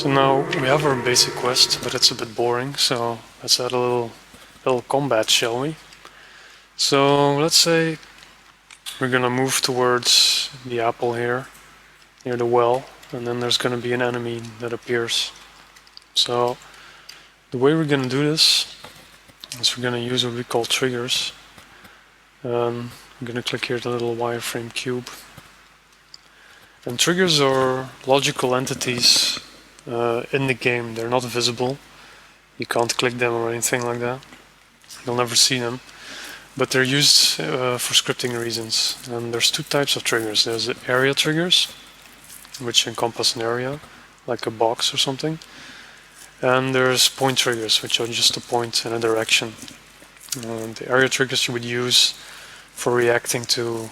So now we have our basic quest, but it's a bit boring, so let's add a little combat, shall we? So let's say we're gonna move towards the apple here, near the well, and then there's gonna be an enemy that appears. So the way we're gonna do this is we're gonna use what we call triggers. I'm gonna click here the little wireframe cube. And triggers are logical entities in the game. They're not visible. You can't click them or anything like that. You'll never see them. But they're used for scripting reasons. And there's two types of triggers. There's the area triggers, which encompass an area, like a box or something. And there's point triggers, which are just a point in a direction. The area triggers you would use for reacting to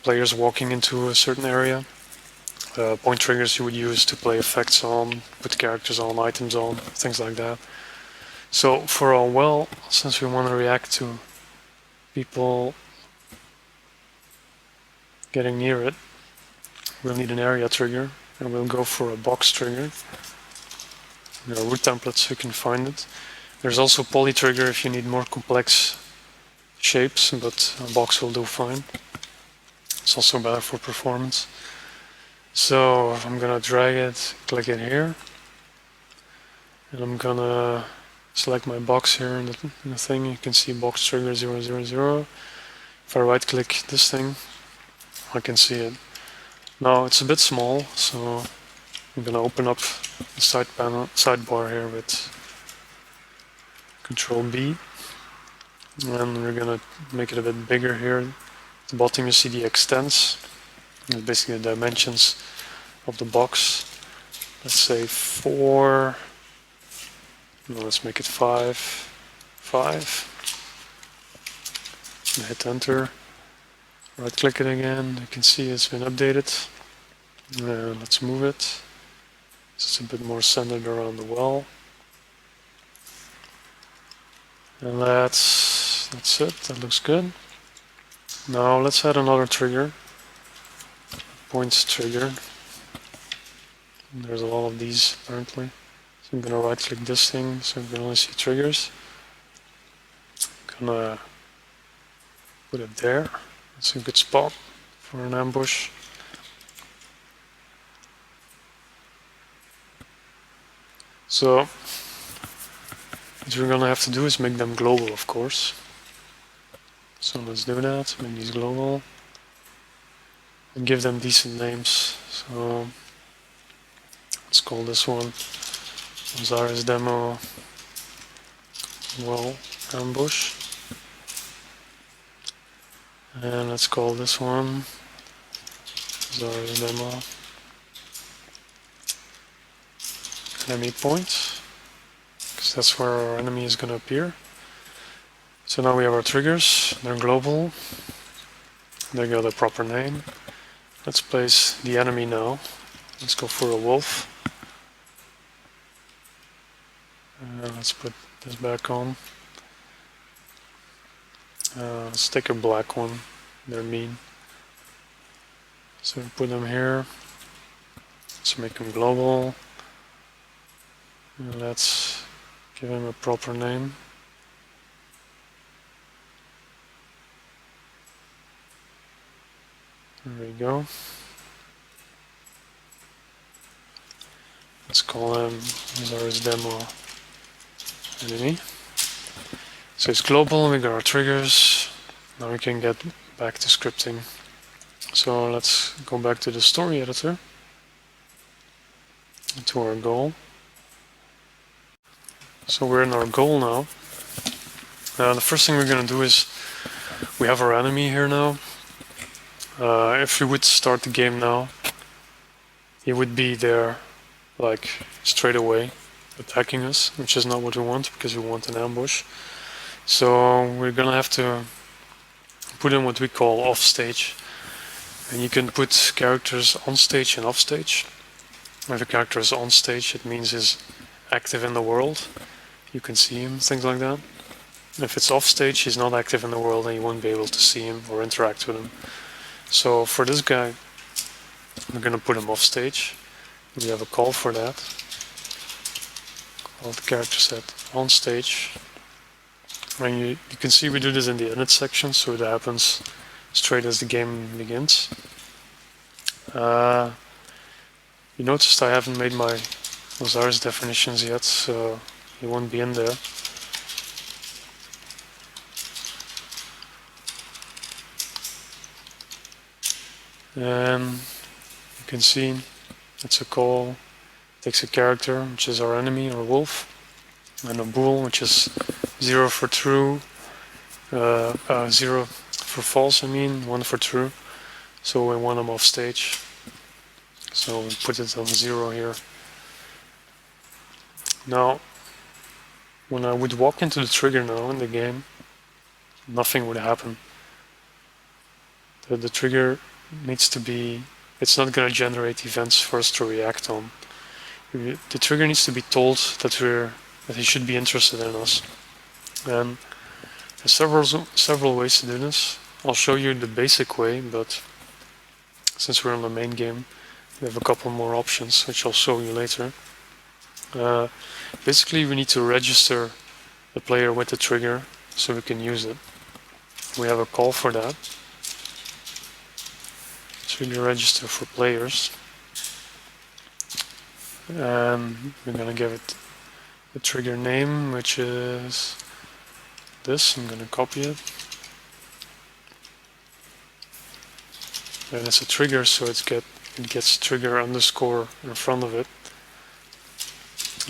players walking into a certain area. Point triggers you would use to play effects on, put characters on, items on, things like that. So for our well, since we want to react to people getting near it, we'll need an area trigger, and we'll go for a box trigger. There are root templates so you can find it. There's also poly trigger if you need more complex shapes, but a box will do fine. It's also better for performance. So I'm gonna drag it, click it here, and I'm gonna select my box here in the thing. You can see box trigger 000. If I right click this thing, I can see it. Now it's a bit small, so I'm gonna open up the sidebar here with Control B, and we're gonna make it a bit bigger here. At the bottom you see the extents. It's basically the dimensions of the box. Let's say 4. No, let's make it 5. 5. And hit enter. Right click it again. You can see it's been updated. Let's move it. It's a bit more centered around the well. And that's it. That looks good. Now let's add another trigger. Points trigger. There's a lot of these apparently. So I'm gonna right click this thing so you can only see triggers. Gonna put it there. That's a good spot for an ambush. So what we're gonna have to do is make them global, of course. So let's do that, make these global. And give them decent names. So let's call this one Osiris Demo Well Ambush. And let's call this one Osiris Demo Enemy Point, because that's where our enemy is going to appear. So now we have our triggers, they're global, they got a proper name. Let's place the enemy now. Let's go for a wolf. Let's put this back on. Let's take a black one. They're mean. So we put them here. Let's make them global. And let's give him a proper name. There we go. Let's call him Osiris Demo Enemy. So it's global, we got our triggers. Now we can get back to scripting. So let's go back to the story editor, to our goal. So we're in our goal now. The first thing we're gonna do is, we have our enemy here now. If we would start the game now, he would be there like straight away attacking us, which is not what we want because we want an ambush. So we're gonna have to put in what we call off stage. And you can put characters on stage and off stage. If a character is on stage, it means he's active in the world. You can see him, things like that. If it's off stage, he's not active in the world and you won't be able to see him or interact with him. So for this guy, we're gonna put him off stage. We have a call for that. all the character set on stage. And you can see we do this in the edit section, so it happens straight as the game begins. You noticed I haven't made my Osiris definitions yet, so he won't be in there. And you can see it's a call, takes a character, which is our enemy, or wolf, and a bool, which is 0 for true, 0 for false, 1 for true. So we want them off stage. So we put it on 0 here. Now, when I would walk into the trigger now in the game, nothing would happen. The trigger needs to be, it's not going to generate events for us to react on. The trigger needs to be told that he should be interested in us. And there's several ways to do this. I'll show you the basic way, but since we're in the main game, we have a couple more options, which I'll show you later. Basically, we need to register the player with the trigger so we can use it. We have a call for that. Trigger register for players. And we're gonna give it the trigger name, which is this. I'm gonna copy it. And it's a trigger, so it gets trigger underscore in front of it.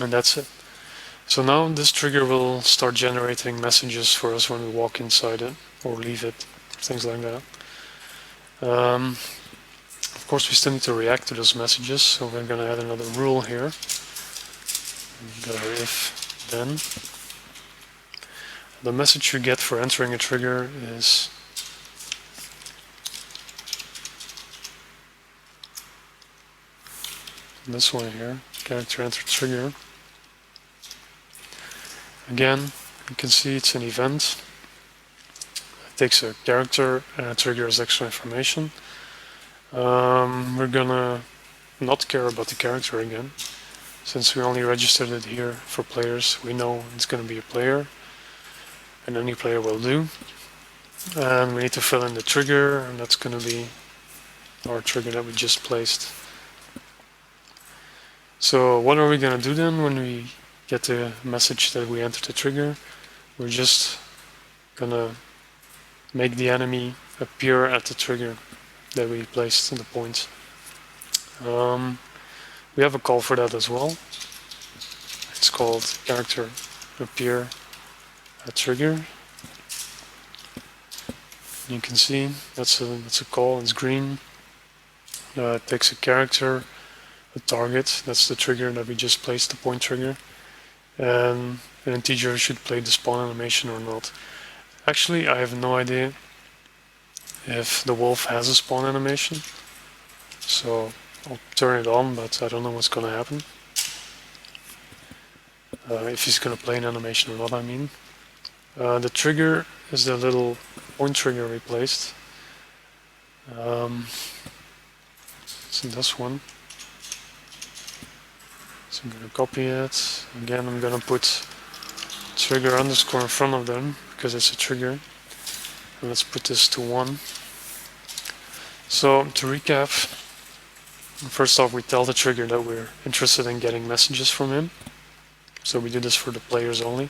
And that's it. So now this trigger will start generating messages for us when we walk inside it or leave it, things like that. Of course, we still need to react to those messages, so we're going to add another rule here. We've got our if then. The message you get for entering a trigger is this one here, character enter trigger. Again, you can see it's an event. It takes a character and triggers extra information. We're gonna not care about the character again. Since we only registered it here for players, we know it's gonna be a player, and any player will do. And we need to fill in the trigger, and that's gonna be our trigger that we just placed. So what are we gonna do then when we get the message that we entered the trigger? We're just gonna make the enemy appear at the trigger that we placed in the point. We have a call for that as well. It's called character appear at trigger. You can see that's a call. It's green. It takes a character, a target. That's the trigger that we just placed, the point trigger, and an integer should play the spawn animation or not. Actually, I have no idea if the wolf has a spawn animation, so I'll turn it on, but I don't know what's gonna happen. If he's gonna play an animation or not, I mean. The trigger is the little point trigger we placed. So this one. So I'm gonna copy it. Again, I'm gonna put trigger underscore in front of them because it's a trigger. And let's put this to 1. So to recap, first off, we tell the trigger that we're interested in getting messages from him. So we do this for the players only.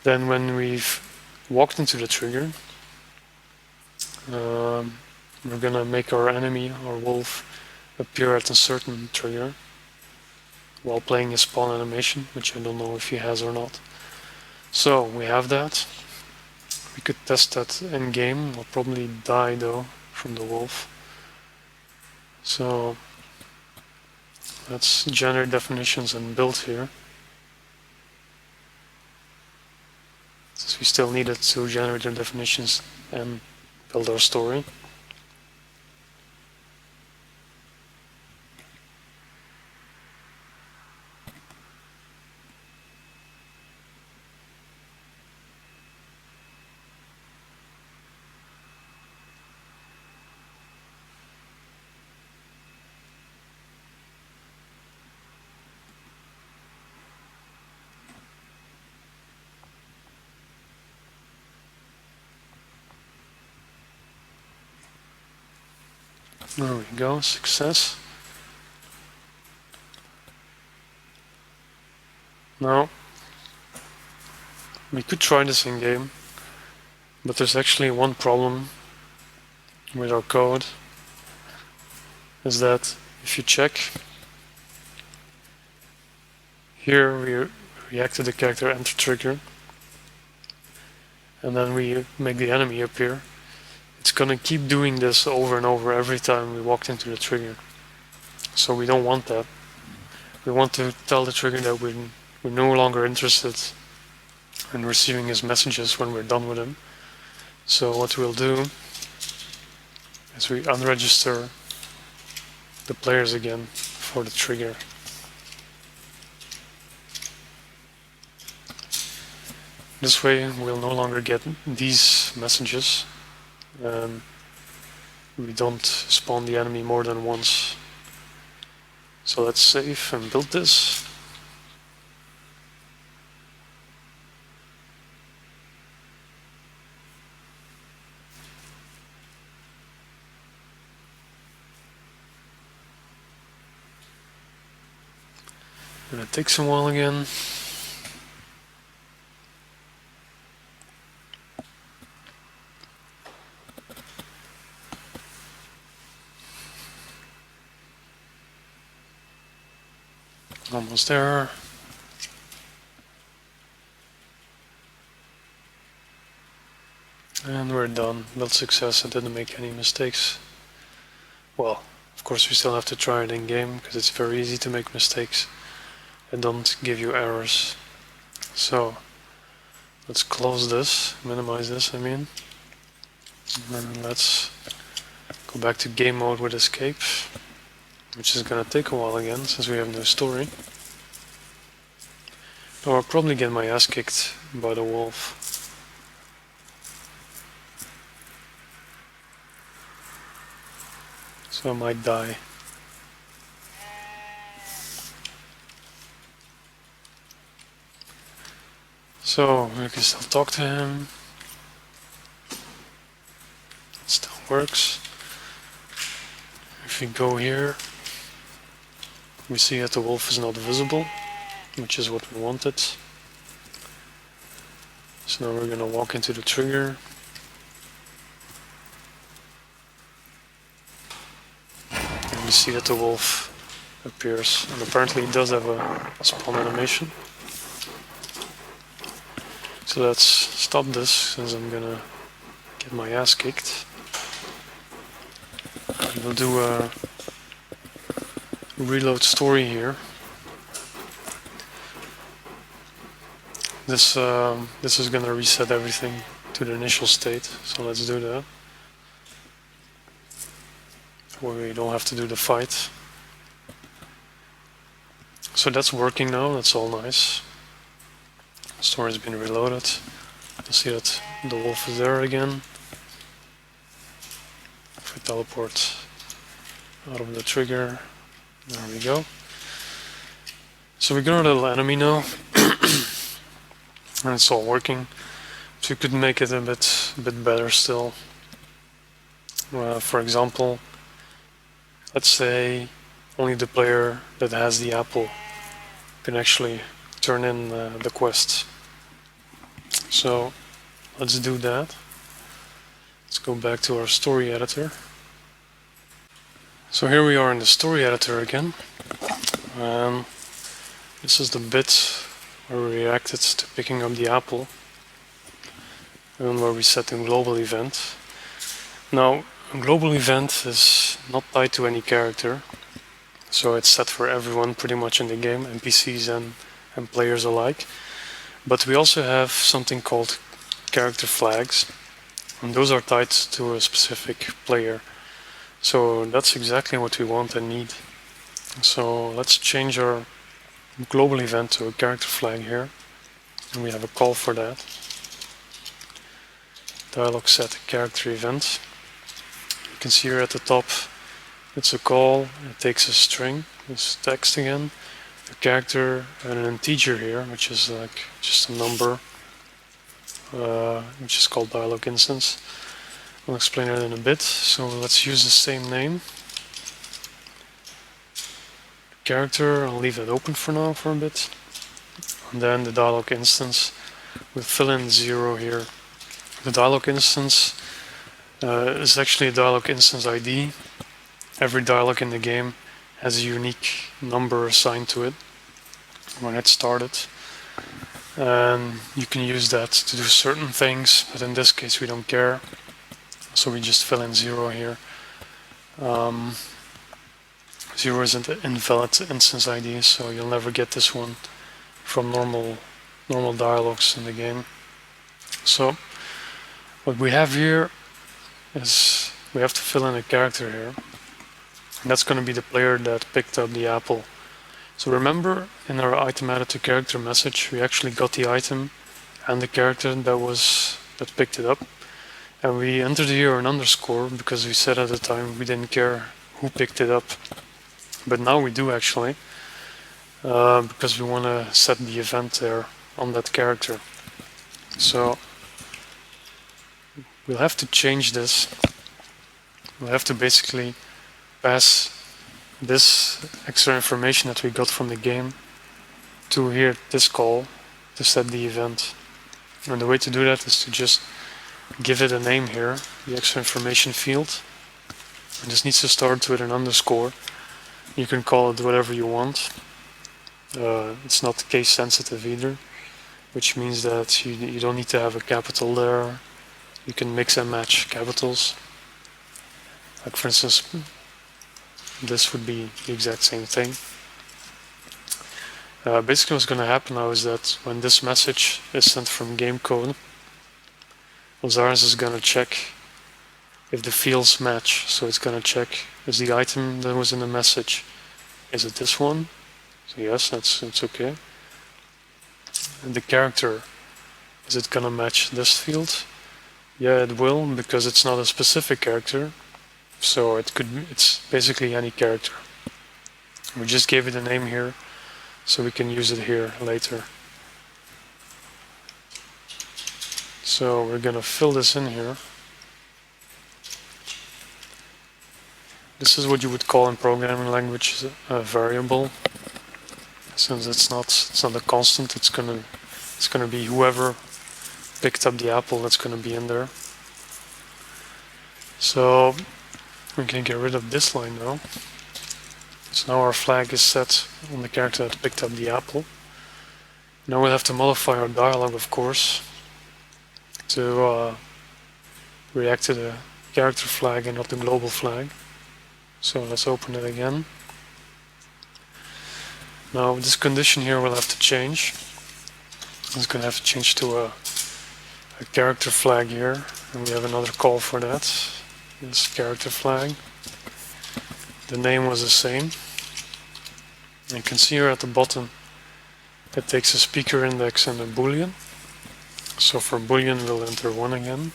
Then when we've walked into the trigger, we're gonna make our enemy, our wolf, appear at a certain trigger while playing a spawn animation, which I don't know if he has or not. So we have that. We could test that in game. I'll probably die though from the wolf. So let's generate definitions and build here. Since we still need it to generate the definitions and build our story. There we go, success. Now, we could try this in game, but there's actually one problem with our code, is that if you check, here we reacted the character enter trigger, and then we make the enemy appear. It's gonna keep doing this over and over every time we walked into the trigger. So we don't want that. We want to tell the trigger that we're no longer interested in receiving his messages when we're done with him. So what we'll do is we unregister the players again for the trigger. This way we'll no longer get these messages, and we don't spawn the enemy more than once. So let's save and build this. And it takes a while again. Almost there. And we're done. Build success. I didn't make any mistakes. Well, of course we still have to try it in game, because it's very easy to make mistakes and don't give you errors. So let's close this, minimize this I mean, and let's go back to game mode with escape, which is gonna take a while again since we have no story. Or I'll probably get my ass kicked by the wolf. So I might die. So we can still talk to him. It still works. If we go here, we see that the wolf is not visible, which is what we wanted. So now we're gonna walk into the trigger. And we see that the wolf appears, and apparently it does have a spawn animation. So let's stop this, since I'm gonna get my ass kicked. And we'll do a reload story here. This is gonna reset everything to the initial state, so let's do that. Where we don't have to do the fight. So that's working now, that's all nice. Story's been reloaded. You see that the wolf is there again. If we teleport out of the trigger, there we go. So we got a little enemy now, and it's all working. So you could make it a bit better still. For example, let's say only the player that has the apple can actually turn in the quest. So let's do that. Let's go back to our story editor. So here we are in the story editor again. This is the bit where we reacted to picking up the apple, and where we set a global event. Now, a global event is not tied to any character, so it's set for everyone pretty much in the game, NPCs and players alike. But we also have something called character flags, and those are tied to a specific player. So that's exactly what we want and need. So let's change our global event to a character flag here, and we have a call for that. Dialog set character event. You can see here at the top it's a call, it takes a string, this text again, a character and an integer here, which is like just a number, which is called dialog instance. I'll explain that in a bit. So let's use the same name, character, I'll leave that open for now for a bit. And then the dialog instance, we'll fill in 0 here. The dialog instance is actually a dialog instance ID. Every dialog in the game has a unique number assigned to it when it started. And you can use that to do certain things, but in this case we don't care. So we just fill in 0 here. 0 is an invalid instance ID, so you'll never get this one from normal dialogues in the game. So what we have here is we have to fill in a character here, and that's going to be the player that picked up the apple. So remember, in our item added to character message, we actually got the item and the character that picked it up, and we entered here an underscore because we said at the time we didn't care who picked it up, but now we do actually, because we want to set the event there on that character. So we'll have to change this. We'll have to basically pass this extra information that we got from the game to here, this call, to set the event. And the way to do that is to just give it a name here, the extra information field. And this needs to start with an underscore. You can call it whatever you want. It's not case sensitive either, which means that you don't need to have a capital there. You can mix and match capitals. Like for instance, this would be the exact same thing. Basically what's going to happen now is that when this message is sent from game code, Lazarus is going to check if the fields match. So it's going to check, is the item that was in the message, is it this one? So yes, it's okay. And the character, is it going to match this field? Yeah, it will, because it's not a specific character. So it's basically any character. We just gave it a name here, so we can use it here later. So we're gonna fill this in here. This is what you would call in programming language a variable. Since it's not a constant, it's gonna be whoever picked up the apple that's gonna be in there. So we can get rid of this line now. So now our flag is set on the character that picked up the apple. Now we'll have to modify our dialog, of course, to react to the character flag and not the global flag. So let's open it again. Now this condition here will have to change. It's going to have to change to a character flag here, and we have another call for that. This character flag. The name was the same. And you can see here at the bottom it takes a speaker index and a boolean. So for boolean we'll enter 1 again.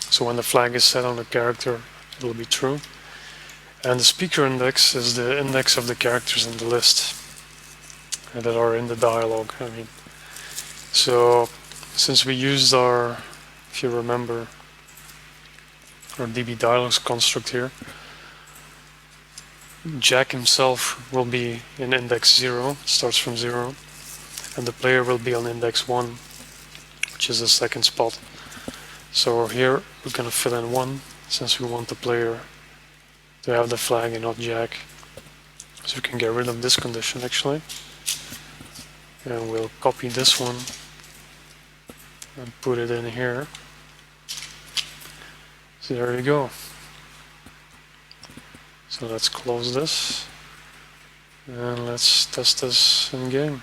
So when the flag is set on a character it will be true. And the speaker index is the index of the characters in the list that are in the dialogue. So since we used our, if you remember, our DB dialogues construct here, Jack himself will be in index 0, starts from 0, and the player will be on index 1, which is the second spot. So here we're going to fill in 1, since we want the player to have the flag and not Jack. So we can get rid of this condition actually. And we'll copy this one and put it in here. So there you go. So let's close this and let's test this in game.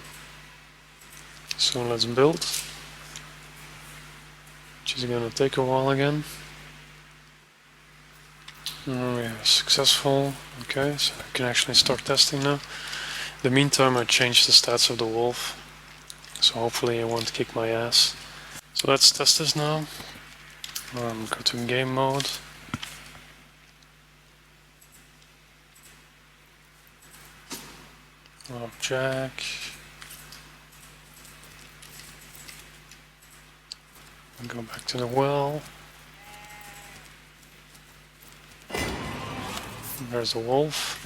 So let's build, which is going to take a while again. Yeah, successful. Okay, so I can actually start testing now. In the meantime, I changed the stats of the wolf, so hopefully it won't kick my ass. So let's test this now. Go to game mode. Jack. Go back to the well. There's a wolf.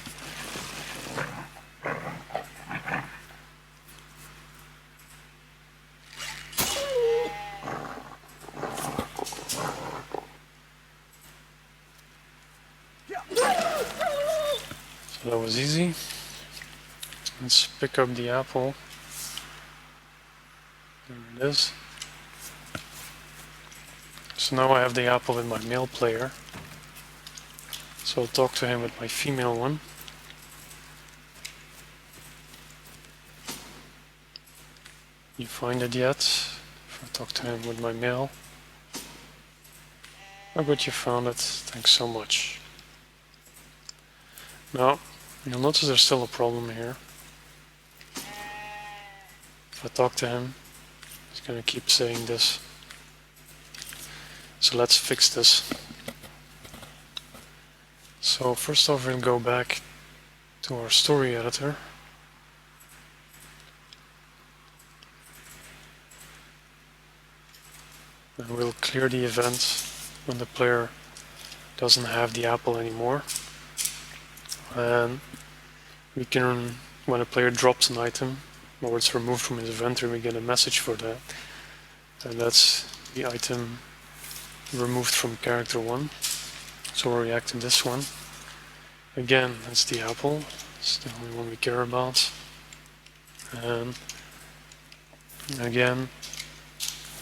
So that was easy. Let's pick up the apple. There it is. So now I have the apple in my male player. So I'll talk to him with my female one. You find it yet? If I talk to him with my male. Oh, good, you found it. Thanks so much. Now, you'll notice there's still a problem here. If I talk to him, he's gonna keep saying this. So let's fix this. So first off, we'll go back to our story editor. And we'll clear the event when the player doesn't have the apple anymore. And we can, when a player drops an item or it's removed from his inventory, we get a message for that. And that's the item removed from character 1. So we'll react to this one. Again, that's the apple. It's the only one we care about. And again,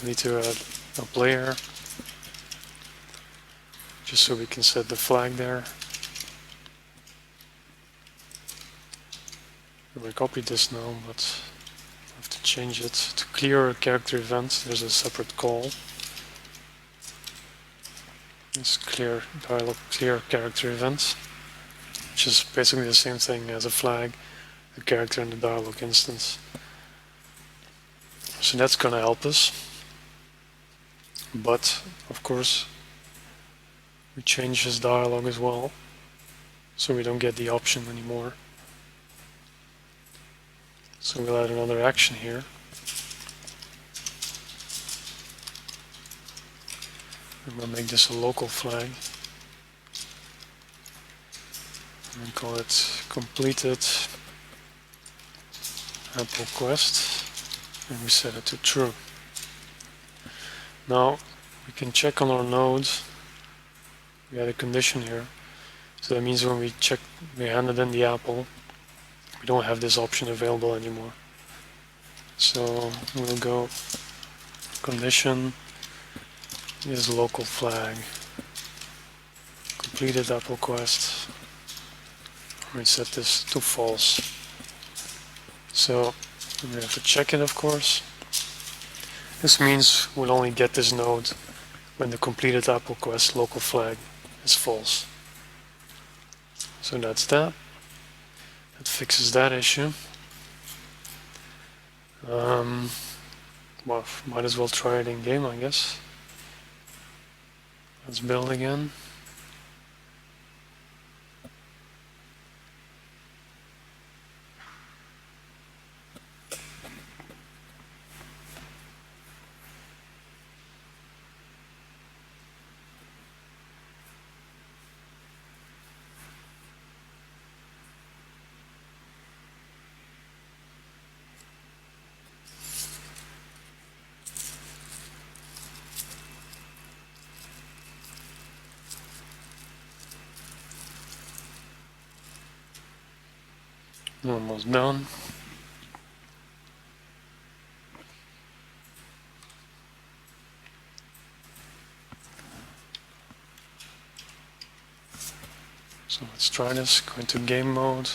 we need to add a player just so we can set the flag there. I copied this now, but I have to change it. To clear a character event, there's a separate call. It's clear dialog, clear character event, which is basically the same thing as a flag, a character in the dialog instance. So that's gonna help us. But of course, we change his dialog as well, so we don't get the option anymore. So we'll add another action here. And we'll make this a local flag. And call it completed apple quest. And we set it to true. Now we can check on our node. We had a condition here. So that means when we handed in the apple, we don't have this option available anymore. So we'll go condition is local flag completed apple quest. We set this to false. So we have to check it, of course. This means we'll only get this node when the completed apple quest local flag is false. So that's that. That fixes that issue. Well, might as well try it in game, I guess. Let's build again. Almost done. So let's try this. Go into game mode.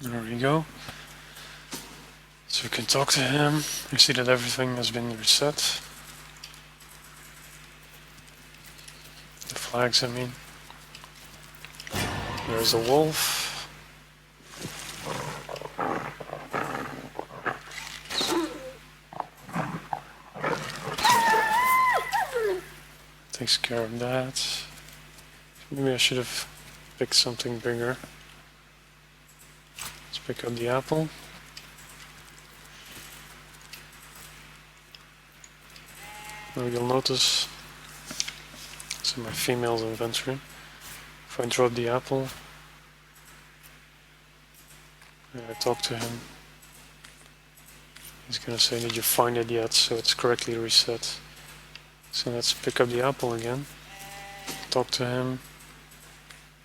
There we go. So we can talk to him. You see that everything has been reset. The flags, I mean. There's a wolf. Takes care of that. Maybe I should have picked something bigger. Let's pick up the apple. Now you'll notice, it's in my female's inventory. If I drop the apple, and I talk to him, he's gonna say, did you find it yet? So it's correctly reset. So let's pick up the apple again, talk to him.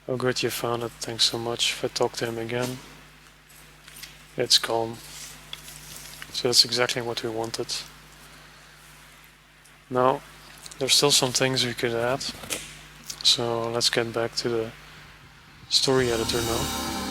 Oh good, you found it, thanks so much. If I talk to him again, it's calm. So that's exactly what we wanted. Now, there's still some things we could add. So let's get back to the story editor now.